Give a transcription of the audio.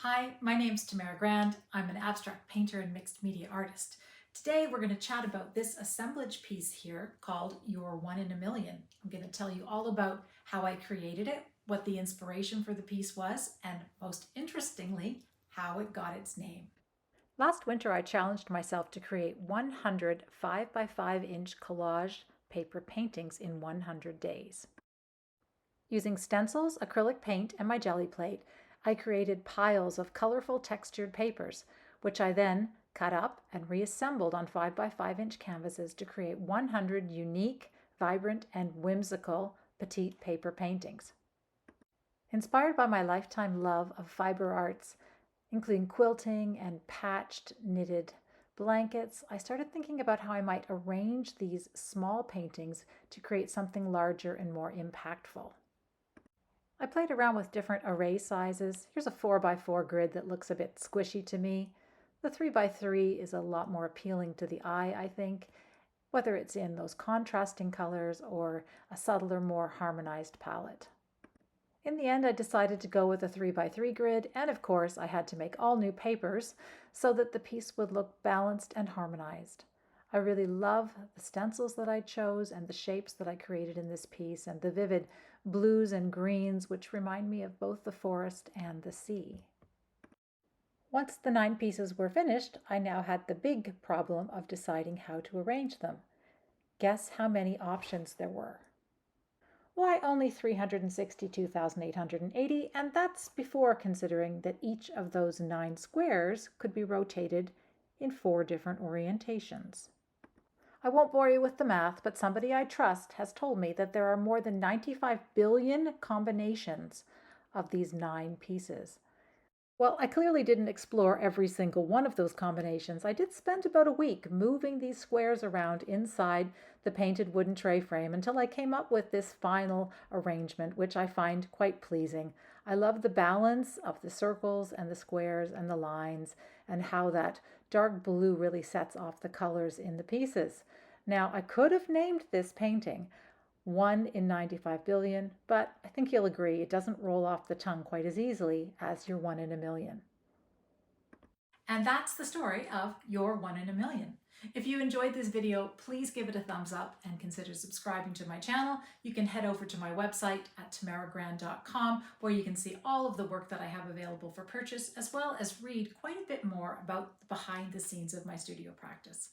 Hi, my name's Tamara Grand. I'm an abstract painter and mixed media artist. Today we're going to chat about this assemblage piece here called Your One in a Million. I'm going to tell you all about how I created it, what the inspiration for the piece was, and most interestingly, how it got its name. Last winter I challenged myself to create 100 5 by 5 inch collage paper paintings in 100 days. Using stencils, acrylic paint, and my jelly plate, I created piles of colorful textured papers, which I then cut up and reassembled on 5 by 5 inch canvases to create 100 unique, vibrant, and whimsical petite paper paintings. Inspired by my lifetime love of fiber arts, including quilting and patched knitted blankets, I started thinking about how I might arrange these small paintings to create something larger and more impactful. I played around with different array sizes. Here's a 4 by 4 grid that looks a bit squishy to me. The 3 by 3 is a lot more appealing to the eye, I think, whether it's in those contrasting colors or a subtler, more harmonized palette. In the end, I decided to go with a 3 by 3 grid, and of course, I had to make all new papers so that the piece would look balanced and harmonized. I really love the stencils that I chose and the shapes that I created in this piece and the vivid blues and greens which remind me of both the forest and the sea. Once the 9 pieces were finished, I now had the big problem of deciding how to arrange them. Guess how many options there were? Why, only 362,880, and that's before considering that each of those 9 squares could be rotated in 4 different orientations. I won't bore you with the math, but somebody I trust has told me that there are more than 95 billion combinations of these 9 pieces. Well, I clearly didn't explore every single one of those combinations. I did spend about a week moving these squares around inside the painted wooden tray frame until I came up with this final arrangement, which I find quite pleasing. I love the balance of the circles and the squares and the lines and how that dark blue really sets off the colors in the pieces. Now, I could have named this painting 1 in 95 billion, but I think you'll agree it doesn't roll off the tongue quite as easily as your 1 in a million. And that's the story of Your One in a Million. If you enjoyed this video, please give it a thumbs up and consider subscribing to my channel. You can head over to my website at tamaragrand.com where you can see all of the work that I have available for purchase, as well as read quite a bit more about the behind the scenes of my studio practice.